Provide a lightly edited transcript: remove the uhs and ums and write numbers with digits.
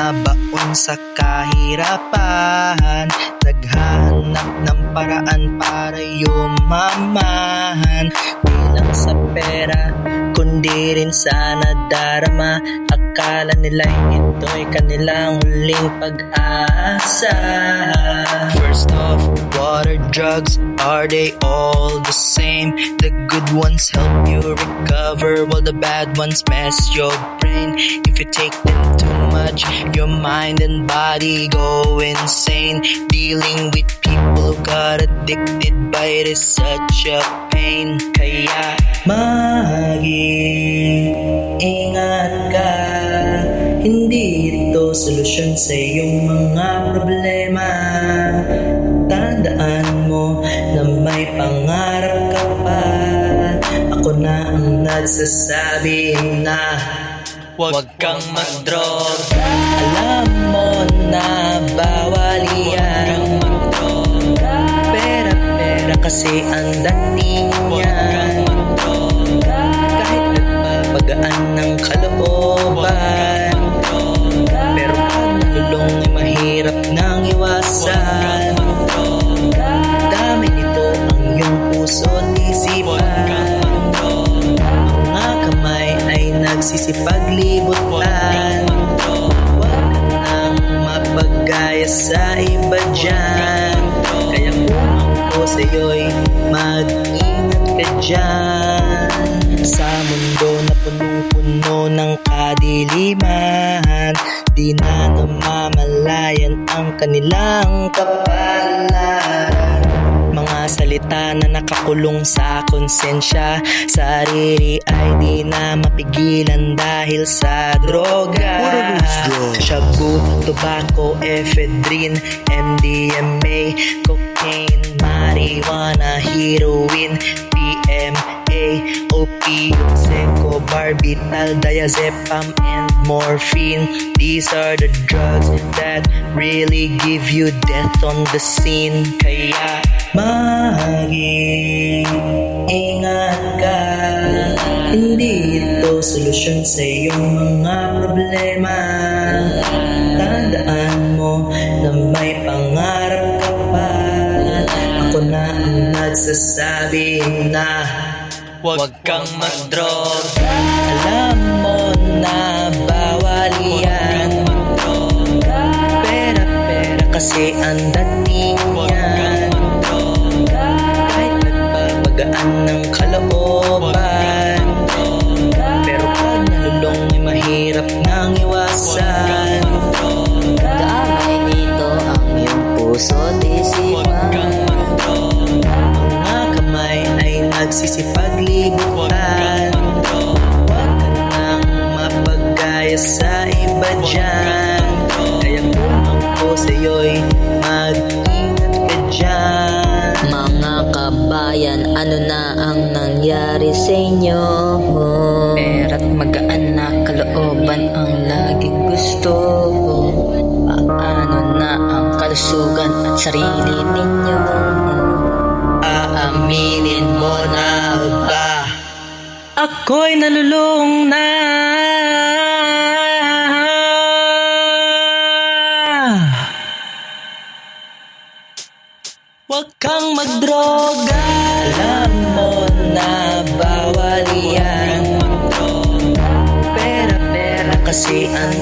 bumabaon sa kahirapan, naghahanap ng paraan para yumaman. Di lang sa pera, kundi rin sa nadarama. Akala nila'y ito'y kanilang huling pag-asa. First off, what are drugs? Are they all the same? The good ones help you recover, while the bad ones mess your brain. If you take them too much, your mind and body go insane. Dealing with people who got addicted by it is such a pain. Kaya mag-ingat ka, hindi ito solusyon sa iyong mga problema. Tandaan mo na may pangarap ka pa. Ako na ang nagsasabi na huwag kang mag-droga. Alam mo na bawal yan. Pera kasi ang dating yan. Kahit nagpapagaan ng kalooban, pero pag nalulong ay mahirap nang iwasan. Dami nito ang iyong puso at isipan. Mga kamay ay nagsisipaglibutan. Huwag ka nang mapagaya sa iba dyan. Kaya kung ako sa'yo'y mag-ingat ka dyan. Sa mundo na punong-puno ng kadiliman, di na namamalayan ang kanilang kapalaran. Mga salita na nakakulong sa konsensya, sarili ay di na mapigilan dahil sa droga. Shabu, tobacco, ephedrine, MDMA, cocaine, marijuana, heroin, PMA, opium, seco, barbital, diazepam, and morphine. These are the drugs that really give you death on the scene. Kaya mag-ingat ka, hindi ito solusyon sa iyong mga problema. Tandaan mo na may pangarap ka pa. Ako na ang nagsasabi na huwag kang mag-droga. Alam mo na bawal yan. Pera kasi ang dating yan. Kahit nagpapagaan ng kalooban, pero pag nalulong ay mahirap nang iwasan. Kamay nito ang iyong puso at isipan. Mga kamay ay nagsisipaglibutan. Huwag ka nang mapagaya sa iba dyan. Kaya kung ako sa'yo'y mag-ingat ka dyan. Mga kabayan, ano na ang nangyari sa inyo? Pera't magaan na kalooban ang laging gusto. Paano na ang kalusugan at sarili ninyo? Aaminin mo na ba ako'y nalulung na? Huwag kang magdroga. Alam mo na bawal yan. Pera kasi ang